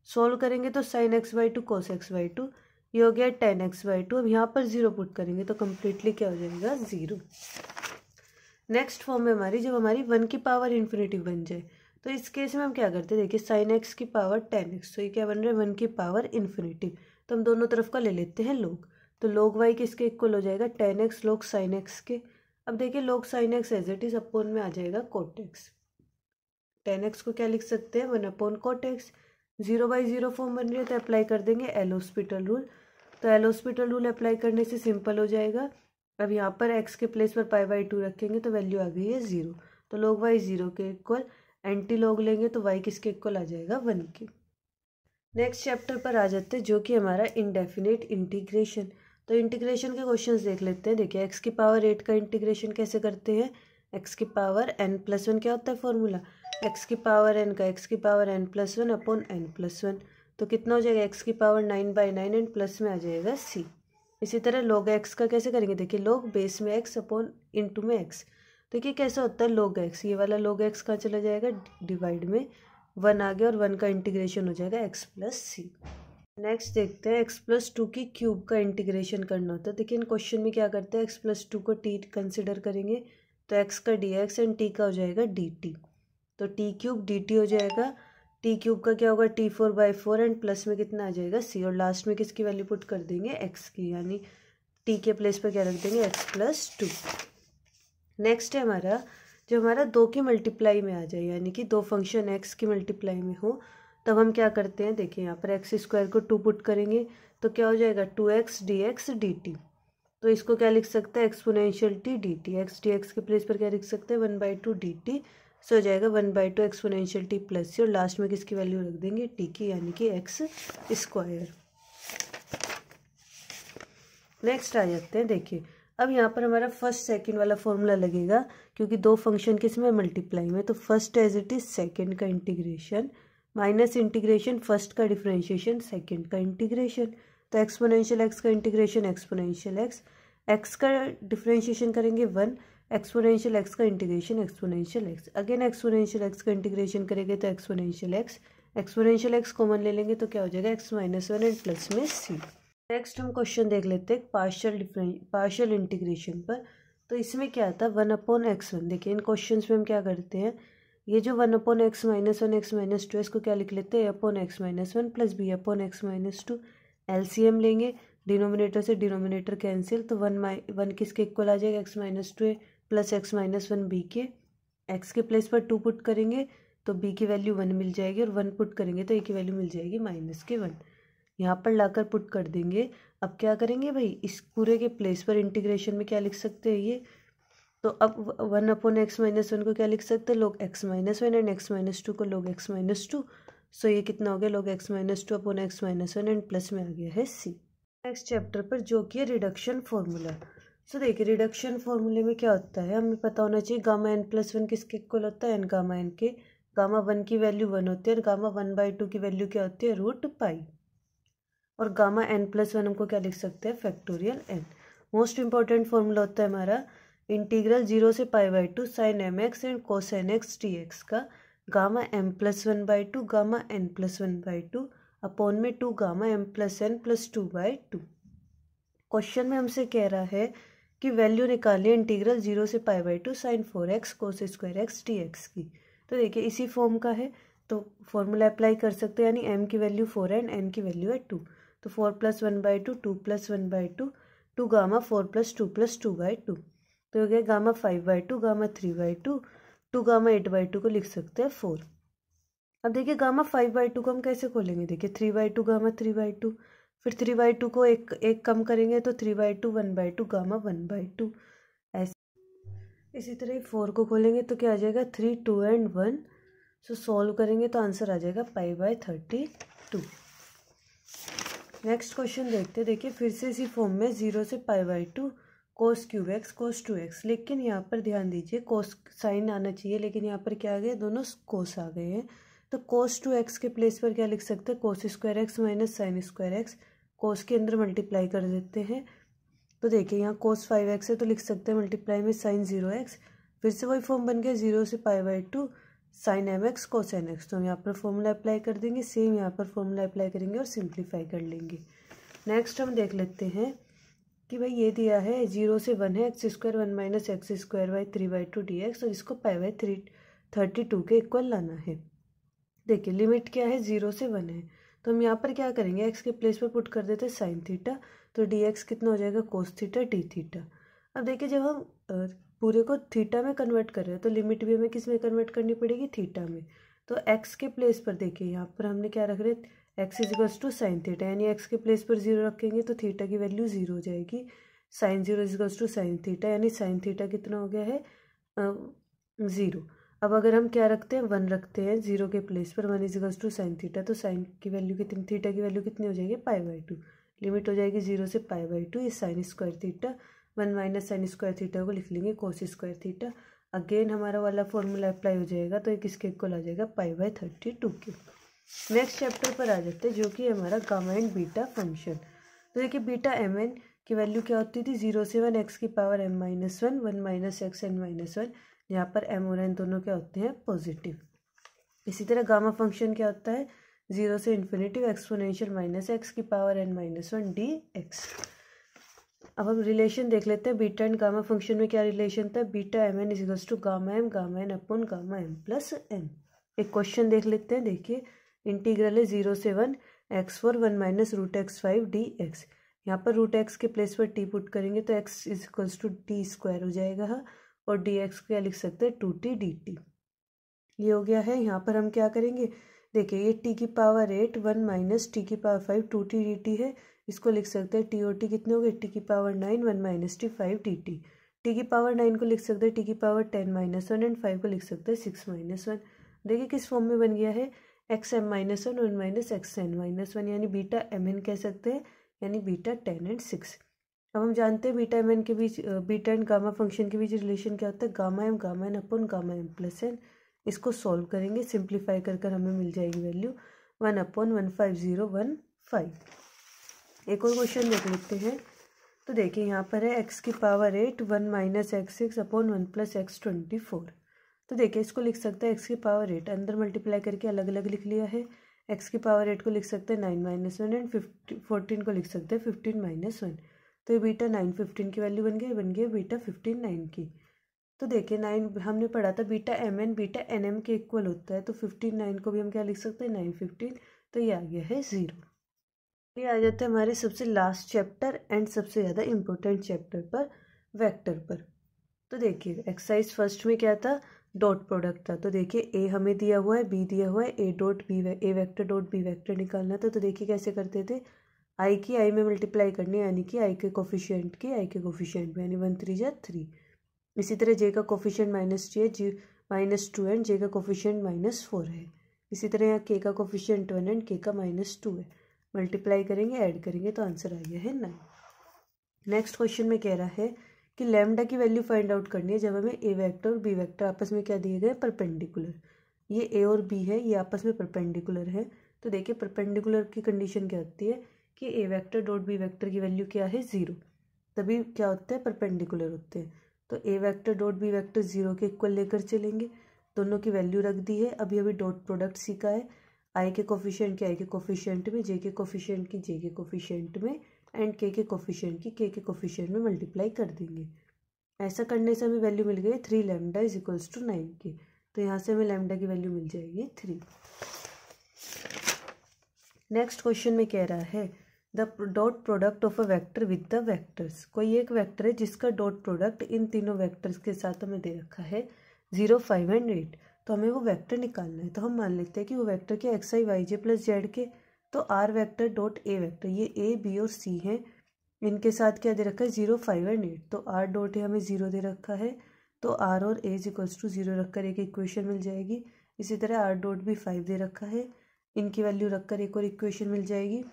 Solve करेंगे तो sin x/2 cos x/2, ये हो गया 10x/2। अब यहाँ पर 0 पुट करेंगे तो कम्प्लीटली क्या हो जाएगा, 0। नेक्स्ट फॉर्म में हमारी जब हमारी 1 की पावर इन्फिनेटिव बन जाए, तो इस केस में हम क्या करते हैं, देखिए sin x की पावर 10x, तो ये क्या बन रहा है, 1 की पावर इन्फिनेटिव। तो हम दोनों तरफ का ले लेते हैं लोग, तो log y किसके इक्वल हो जाएगा, 10x log sin x के। अब देखिए log sin x as it is upon में आ जाएगा cot x। 10x को क्या लिख सकते हैं, 1 अपॉन cot x। 0/0 फॉर्म बन रही है तो अप्लाई कर देंगे एल हॉस्पिटल रूल। तो एल हॉस्पिटल रूल अप्लाई करने से सिंपल हो जाएगा। अब यहाँ पर x के प्लेस पर π/2 रखेंगे तो वैल्यू आ गई है 0। तो log y 0 के इक्वल, एंटी लॉग लेंगे तो y किसके इक्वल आ जाएगा 1 के। नेक्स्ट चैप्टर पर आ जाते हैं जो कि हमारा इंडेफिनिट इंटीग्रेशन। तो इंटीग्रेशन के क्वेश्चंस देख लेते हैं। देखिए x की पावर 8 का इंटीग्रेशन कैसे करते हैं, x की पावर n+1 क्या होता है फॉर्मूला, x की पावर n का x की पावर n+1 अपॉन n+1, तो कितना हो जाएगा x की पावर 9/9 एंड प्लस में आ जाएगा c। इसी तरह log x का कैसे करेंगे, देखिए log बेस में x अपॉन इंटू में x। देखिए कैसा होता है log x, ये वाला log x कहाँ चला जाएगा, डिवाइड में 1 आ गया और 1 का इंटीग्रेशन हो जाएगा x+c। नेक्स्ट देखते हैं x+2 की क्यूब का इंटीग्रेशन करना होता है। देखिए इन क्वेश्चन में क्या करते हैं, x+2 को t कंसिडर करेंगे तो x का dx एंड t का हो जाएगा dt, तो t³ dt हो जाएगा। t³ का क्या होगा t4/4 एंड प्लस में कितना आ जाएगा c, और लास्ट में किसकी वैल्यू पुट कर देंगे x की, यानी t के प्लेस पर क्या रख देंगे x+2। नेक्स्ट है हमारा जो हमारा 2 की मल्टीप्लाई में आ जाए, यानी कि 2 फंक्शन x की मल्टीप्लाई में हो, तब हम क्या करते हैं, देखिए यहाँ पर x² को 2 पुट करेंगे तो क्या हो जाएगा 2x dx dt, तो इसको क्या लिख सकते हैं exponential t dt, x dx के प्लेस पर क्या लिख सकते हैं 1/2 dt, सो हो जाएगा 1/2 एक्सपोनेंशियल t प्लस c, और लास्ट में किसकी वैल्यू रख देंगे t की, यानी कि x²। नेक्स्ट आ जाते हैं, देखिए अब यहाँ पर हमारा फर्स्ट सेकंड वाला फॉर्मूला लगेगा क्योंकि 2 फंक्शन किस में मल्टीप्लाई में, तो first as it is second का इंटीग्रेशन माइनस इंटीग्रेशन फर्स्ट का डिफरेंशिएशन सेकंड का इंटीग्रेशन, तो एक्सपोनेंशियल x का इंटीग्रेशन एक्सपोनेंशियल x का डिफरेंशिएशन करेंगे 1, एक्सपोनेंशियल x का integration exponential x, again exponential x का इंटीग्रेशन करेंगे तो एक्सपोनेंशियल x कॉमन ले लेंगे तो क्या हो जाएगा x-1 एंड प्लस में c। नेक्स्ट हम क्वेश्चन देख लेते हैं पार्शियल इंटीग्रेशन पर। तो इसमें क्या था 1/x1, देखिए इन क्वेश्चंस में हम क्या करते हैं, ये जो 1/x-1 x-2 इसको क्या लिख लेते हैं a/x-1 प्लस b/x-2, एलसीएम लेंगे, डिनोमिनेटर से डिनोमिनेटर कैंसिल, तो 1 किसके इक्वल आ जाएगा x-2 प्लस x-1 b के, x के प्लेस पर 2 पुट करेंगे तो b की वैल्यू 1 मिल जाएगी, और 1 पुट करेंगे तो a की वैल्यू मिल जाएगी -1, यहाँ पर लाकर पुट कर देंगे। अब क्या करेंगे भाई, इस पूरे के प्लेस पर इंटीग्रेशन में क्या लिख सकते हैं ये, तो अब 1/x-1 को क्या लिख सकते हैं log x-1 एंड x-2 को log x-2, सो ये कितना हो गया log x-2 upon x-1 and plus में आ गया है c। नेक्स्ट चैप्टर पर जो कि है रिडक्शन फार्मूला। सो देखिए रिडक्शन फार्मूले में क्या होता है, हमें पता होना चाहिए Γ(n+1) किसके इक्वल होता है n के, Γ1 की वैल्यू 1 होती है और Γ1/2 की वैल्यू क्या होती है √π, और Γn+1 हमको क्या लिख सकते हैं factorial n। Most important formula होता है हमारा इंटीग्रल 0 से π/2 sin mx and cos nx dx का Γm+1/2 Γn+1/2 अपॉन में 2 Γm+n+2/2। क्वेश्चन में हमसे कह रहा है कि वैल्यू निकालिए इंटीग्रल 0 से π/2 sin 4x cos² x dx की। तो देखिए इसी फॉर्म का है तो फॉर्मूला अप्लाई कर सकते हैं, यानी m की वैल्यू 4 है एंड n की वैल्यू है 2, तो 4 + 1/2 2 + 1/2 2 Γ 4 + 2 + 2/2, तो हो गया Γ 5/2 Γ 3/2 2 Γ 8/2 को लिख सकते हैं 4। अब देखिए Γ 5/2 को हम कैसे खोलेंगे, देखिए 3/2 Γ 3/2, फिर 3/2 को एक कम करेंगे तो 3/2 1/2 Γ 1/2, ऐसे इसी तरह 4 को खोलेंगे तो क्या आ जाएगा 3 2 एंड 1, सो सॉल्व करेंगे तो आंसर आ जाएगा π/32। नेक्स्ट क्वेश्चन देखते हैं, देखिए फिर से इसी फॉर्म में 0 से π/2 cos³ x cos 2x, लेकिन यहाँ पर ध्यान दीजिए कोस साइन आना चाहिए, लेकिन यहाँ पर क्या आ गए दोनों कोस आ गए हैं, तो cos 2x के प्लेस पर क्या लिख सकते हैं cos² x minus sin² x, कोस के अंदर मल्टीप्लाई कर देते हैं, तो देखिए यहाँ cos 5x है तो लिख सकते हैं मल्टीप्लाई में sin 0x, फिर से वही फॉर्म बन गया 0 से π/2 sin mx cos nx, तो हम यहाँ पर फॉर्मूला अप्लाई कर देंगे, सेम यहाँ पर फॉर्मूला अप्लाई करेंगे और सिंप्लीफाई कर लेंगे। नेक्स्ट हम देख लेते हैं कि भाई ये दिया है 0 से 1 है x² 1 - x² 3/2 dx, और इसको π/32 के इक्वल लाना है। देखिए लिमिट क्या है 0 से 1 है, तो हम यहाँ पर क्या करेंगे x के प्लेस पर पुट कर देते हैं साइन थीटा, तो dx कितना हो जाएगा cos थीटा d थीटा। अब देखिए जब हम पूरे को थीटा में कन्वर्ट कर रहे हैं तो लिमिट भी हमें किस में कन्वर्ट करनी पड़ेगी थीटा में, तो x के प्लेस पर देखिए यहाँ पर हमने क्या रख रहे x = sin थीटा, यानी x के प्लेस पर 0 रखेंगे तो थीटा की वैल्यू 0 हो जाएगी, sin 0 = sin थीटा, यानी sin थीटा कितना हो गया है 0। अब अगर हम क्या रखते हैं, 1 रखते हैं 0 के प्लेस पर, 1 इजिकल्स टू साइन थीटा, तो साइन की वैल्यू कितनी, थीटा की वैल्यू कितनी हो जाएगी, π/2। लिमिट हो जाएगी 0 से π/2। ये sine square theta, 1 minus sine square theta को लिख लेंगे कोस स्क्वायर थीटा। अगेन हमारा वाला फॉर्मूला अप्लाई हो जाएगा, तो ये किसके इक्वल आ जाएगा, π/32 के। नेक्स्ट चैप्टर पर आ जाते हैं, जो कि हमारा गामा एंड बीटा फंक्शन। तो देखिए बीटा mn की वैल्यू क्या होती थी, 0 से 1 x की power m-1, 1 minus x n-1, यहाँ पर m और n दोनों क्या होते हैं, पॉजिटिव। इसी तरह गामा फंक्शन क्या होता है, 0 से इन्फिनिटी एक्सपोनेंशियल माइनस एक्स की पावर n-1 dx। अब हम रिलेशन देख लेते हैं, बीटा एंड गामा फंक्शन में क्या रिलेशन था, beta mn equals to gamma n upon gamma m plus n। एक क्वेश्चन देख लेते हैं, देखिए इंटीग्रल है 0 से 1 x4 1 minus root x 5 dx। यहाँ पर रूट एक्स के प्लेस पर t पुट करेंगे तो x equals to t square हो जाएगा, और dx क्या लिख सकते हैं, 2t dt। ये हो गया है। यहाँ पर हम क्या करेंगे, देखिए ये t की पावर 8 1 माइनस टी की पावर 5 2t dt है, इसको लिख सकते हैं टी और टी कितने हो गए, टी की power 9 1 minus T 5 dt। T की पावर 9 को लिख सकते हैं टी की पावर 10 माइनस 1 एंड 5 को लिख सकते हैं 6 माइनस 1। देखिए किस फॉर्म में बन गया है, x m minus 1 1 minus x n minus 1, यानी बीटा एम एन कह सकते हैं, यानी बीटा 10 एंड 6। अब हम जानते हैं बीटा एम एन के बीच, बीटा एंड गामा फंक्शन के बीच रिलेशन क्या होता है, gamma n upon gamma m plus n. इसको सॉल्व करेंगे, सिंप्लीफाई कर हमें मिल जाएगी वैल्यू 1/15015। एक और क्वेश्चन देख लेते हैं। तो देखिए यहाँ पर है x की power 8 1 minus x 6 upon 1 plus x 24। तो देखिए इसको लिख सकते हैं x की पावर 8, अंदर मल्टीप्लाई करके अलग अलग लिख लिया है। x की पावर 8 को लिख सकते हैं 9 माइनस 1 एंड 14 को लिख सकते हैं 15 माइनस 1। तो ये बीटा 9 15 की वैल्यू बन गई बीटा 15 9 की। तो देखिए 9 हमने पढ़ा था beta m n beta n m के इक्वल होता है, तो 15 9 को भी हम क्या लिख सकते हैं 9 15, तो ये आ गया है 0। ये आ जाते हैं हमारे सबसे लास्ट चैप्टर एंड सबसे ज़्यादा इम्पोर्टेंट चैप्टर पर, वेक्टर पर। तो देखिए एक्सरसाइज फर्स्ट में क्या था, डॉट प्रोडक्ट था। तो देखिए ए हमें दिया हुआ है, बी दिया हुआ है, a dot b, a vector dot b vector निकालना था। तो देखिए कैसे करते थे, आई की आई में मल्टीप्लाई करनी है, यानी कि आई के कोफिशिएंट की आई के कोफिशिएंट में, यानी 1 3 जा 3। इसी तरह जे का कोफिशिएंट -3 है, जी -2 एंड जे का कोफिशिएंट -4 है। इसी तरह यहाँ के का कोफिशिएंट 1 एंड के का -2 है। मल्टीप्लाई करेंगे, ऐड करेंगे, तो आंसर आ गया है 9। नेक्स्ट क्वेश्चन में कह रहा है कि लैम्डा की वैल्यू फाइंड आउट करनी है जब हमें ए वेक्टर और बी वेक्टर आपस में क्या दिए गए, परपेंडिकुलर। ये ए और बी है, ये आपस में परपेंडिकुलर है। तो देखिए परपेंडिकुलर की कंडीशन क्या होती है कि ए वेक्टर डॉट बी वेक्टर की वैल्यू क्या है, 0, तभी क्या होता है, परपेंडिकुलर होते हैं। तो ए वेक्टर डॉट बी वेक्टर 0 के इक्वल लेकर चलेंगे, दोनों की वैल्यू रख दी है। अभी डॉट प्रोडक्ट सीखा है, आई के कोफिशिएंट के आई के कोफिशिएंट में, जे के कोफिशिएंट की जे के कोफिशिएंट में एंड के कोफिशिएंट की के कोफिशिएंट में मल्टीप्लाई कर देंगे। ऐसा करने से हमें वैल्यू मिल गई 3 लैम्डा इज इक्वल्स टू 9 की। तो यहाँ से हमें लैम्डा की वैल्यू मिल जाएगी 3। नेक्स्ट क्वेश्चन में कह रहा है the dot product of a vector with the vectors. कोई एक वेक्टर है जिसका डॉट प्रोडक्ट इन तीनों वेक्टर्स के साथ हमें दे रखा है 0 5 एंड 8। तो हमें वो वेक्टर निकालना है। तो हम मान लेते हैं कि वो वेक्टर के x i y j plus z k, तो r vector dot a vector, ये ए बी और सी हैं, इनके साथ क्या दे रखा है 0 5 एंड 8। तो आर डॉट ए हमें 0 दे रखा है, तो आर और ए इज इक्वल्स टू 0 रखकर एक इक्वेशन मिल जाएगी। इसी तरह आर डॉट भी 5 दे रखा है, इनकी वैल्यू रखकर एक और इक्वेशन मिल जाएगी।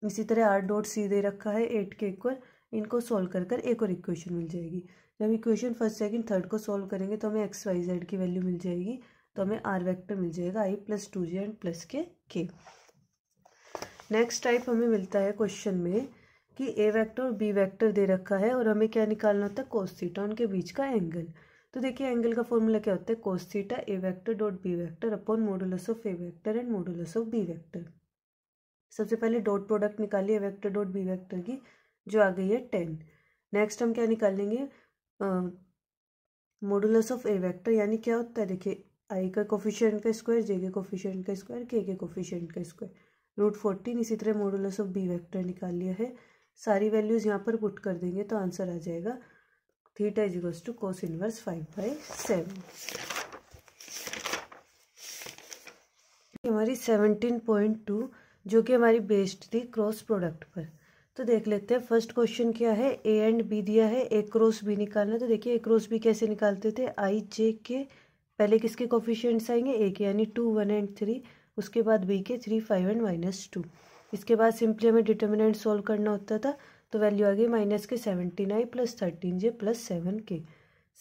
इसी तरह आर डॉट सी दे रखा है 8 के इक्वल, इनको सोल्व कर एक और इक्वेशन मिल जाएगी। जब इक्वेशन फर्स्ट सेकंड थर्ड को सोल्व करेंगे तो हमें एक्स वाई जेड की वैल्यू मिल जाएगी। तो हमें आर वेक्टर मिल जाएगा आई प्लस 2 जे एंड प्लस के। नेक्स्ट टाइप हमें मिलता है क्वेश्चन में कि ए वेक्टर और बी वेक्टर दे रखा है और हमें क्या निकालना होता है, कोस थीटा, उनके बीच का एंगल। तो देखिए एंगल का फॉर्मूला क्या होता है, cos theta a vector dot b vector upon modulus of a vector and modulus of b vector. सबसे पहले डॉट प्रोडक्ट निकालिए वेक्टर डॉट बी वेक्टर की, जो आ गई है 10। नेक्स्ट हम क्या निकालेंगे, मॉडुलस ऑफ ए वेक्टर, यानी क्या होता है, देखिए आई का कोफिशिएंट का स्क्वायर, जे के कोफिशिएंट का स्क्वायर, के कोफिशिएंट का स्क्वायर, √14। इसी तरह मॉडुलस ऑफ बी वेक्टर निकाल लिया है। सारी वैल्यूज यहाँ पर पुट कर देंगे तो आंसर आ जाएगा theta is equals to cos inverse 5/7। हमारी 17.2 जो कि हमारी बेस्ड थी क्रॉस प्रोडक्ट पर। तो देख लेते हैं फर्स्ट क्वेश्चन क्या है। ए एंड बी दिया है, ए क्रॉस बी निकालना है। तो देखिए ए क्रॉस बी कैसे निकालते थे, आई जे के पहले किसके कोफिशिएंट्स आएंगे, ए के, यानी 2 1 एंड 3, उसके बाद बी के 3 5 एंड -2। इसके बाद सिंपली हमें डिटर्मिनेंट सॉल्व करना होता था, तो वैल्यू आ गई माइनस के 79 + 13j + 7k।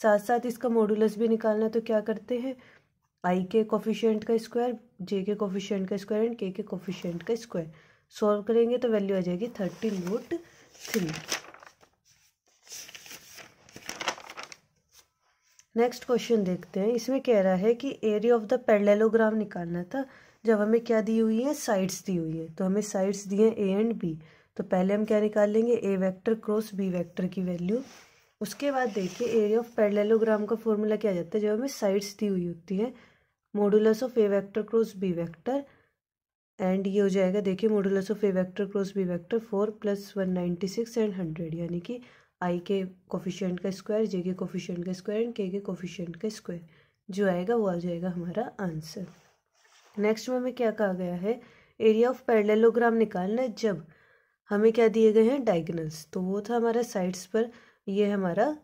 साथ साथ इसका मॉडुलस भी निकालना है, तो क्या करते हैं, आई के कोफिशिएंट का स्क्वायर, जे के कोफिशिएंट का स्क्वायर एंड के कोफिशिएंट का स्क्वायर। सॉल्व करेंगे तो वैल्यू आ जाएगी 13√3। नेक्स्ट क्वेश्चन देखते हैं। इसमें कह रहा है कि एरिया ऑफ द पैरेललोग्राम निकालना था। जब हमें क्या दी हुई है, साइड्स दी हुई है, तो हमें साइड्स दिए ए एंड बी। तो पहले हम क्या निकाल लेंगे, ए वेक्टर क्रॉस बी वेक्टर की वैल्यू। उसके बाद देखिए एरिया ऑफ पैरेललोग्राम का फॉर्मूला क्या आ जाता है, जब हमें साइड्स दी हुई होती है, modulus of a vector cross b vector, and ये हो जाएगा देखिए modulus of a vector cross b vector 4 + 196 and 100, यानी कि आई के कोफिशिएंट का स्क्वायर, जे के कोफिशिएंट का स्क्वायर एंड के कोफिशिएंट का स्क्वायर, जो आएगा वो आ जाएगा हमारा आंसर। नेक्स्ट में हमें क्या कहा गया है, एरिया ऑफ पैरेललोग्राम निकालना है जब हमें क्या दिए गए हैं, डायगोनल्स। तो वो था हमारा साइड्स पर, ये हमारा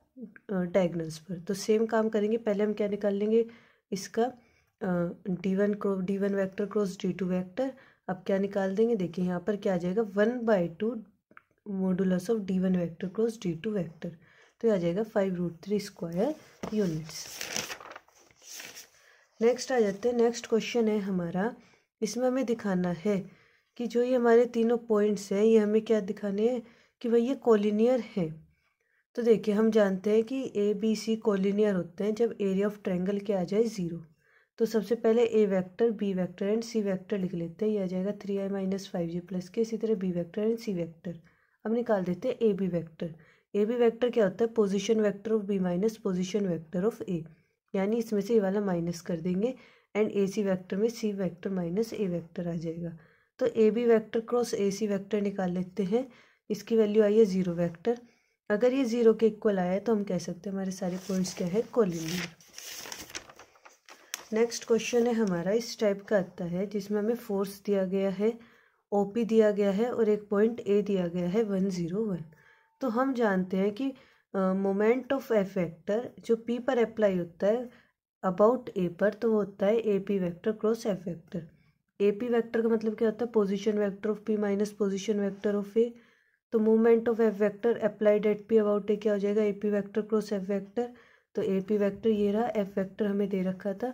डायगोनल्स पर। तो सेम काम करेंगे, पहले हम क्या निकाल लेंगे, इसका d1 vector cross d2 vector. अब क्या निकाल देंगे, देखिए यहाँ पर क्या आ जाएगा, 1/2 modulus of d1 vector cross d2 vector. तो आ जाएगा 5√3 स्क्वायर यूनिट्स। नेक्स्ट आ जाते हैं, नेक्स्ट क्वेश्चन है हमारा। इसमें हमें दिखाना है कि जो ये हमारे तीनों पॉइंट्स हैं, ये हमें क्या दिखाने हैं कि भाई ये कोलिनियर हैं। तो देखिए हम जानते हैं कि ए बी सी कोलिनियर होते हैं जब एरिया ऑफ ट्रायंगल के आ जाए 0। तो सबसे पहले a vector, b vector and c vector लिख लेते हैं। ये आ जाएगा 3i - 5j + k। इसी तरह b vector and c vector. अब निकाल देते हैं a b vector. A b vector क्या होता है, position vector of b minus position vector of a, यानी इसमें से ये वाला माइनस कर देंगे, एंड ए सी वेक्टर में c vector minus a vector आ जाएगा। तो a b vector cross a c vector निकाल लेते हैं। इसकी वैल्यू आई है 0 वेक्टर। अगर ये 0 के इक्वल आया है तो हम कह सकते हैं हमारे सारे पॉइंट्स क्या है, कोलिनियर। नेक्स्ट क्वेश्चन है हमारा, इस टाइप का आता है जिसमें हमें फोर्स दिया गया है, ओपी दिया गया है और एक पॉइंट ए दिया गया है 101। तो हम जानते हैं कि मोमेंट ऑफ एफ वेक्टर जो पी पर अप्लाई होता है अबाउट ए पर, तो वो होता है a p vector cross f vector. A p vector का मतलब क्या होता है, position vector of p minus position vector of a. तो movement of f vector applied at p about a क्या हो जाएगा, a p vector cross f vector. तो ए पी वेक्टर ये रहा, एफ वेक्टर हमें दे रखा था,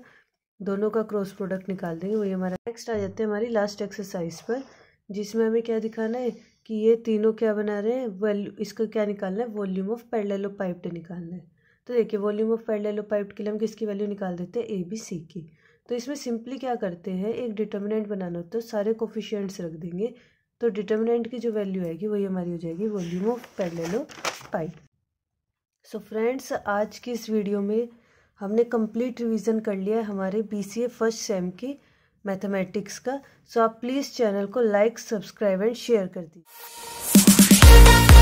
दोनों का क्रॉस प्रोडक्ट निकाल देंगे, वही हमारा। नेक्स्ट आ जाते हैं हमारी लास्ट एक्सरसाइज पर, जिसमें हमें क्या दिखाना है कि ये तीनों क्या बना रहे हैं, वैल्यू, इसका क्या निकालना है, वॉल्यूम ऑफ पैरेललोपाइप्ड निकालना है। तो देखिए वॉल्यूम ऑफ पैरेललोपाइप्ड के लिए हम किसकी वैल्यू निकाल देते हैं, ए बी सी की। तो इसमें सिंपली क्या करते हैं, एक डिटर्मिनेंट बनाना होता है, तो सारे कोफिशिएंट्स रख देंगे। तो डिटर्मिनेंट की जो वैल्यू आएगी वही हमारी हो जाएगी वॉल्यूम ऑफ पैरेललोपाइप। सो फ्रेंड्स, आज की इस वीडियो में हमने कंप्लीट रिवीजन कर लिया है हमारे BCA फर्स्ट सेम की मैथमेटिक्स का। सो आप प्लीज़ चैनल को लाइक, सब्सक्राइब एंड शेयर कर दीजिए।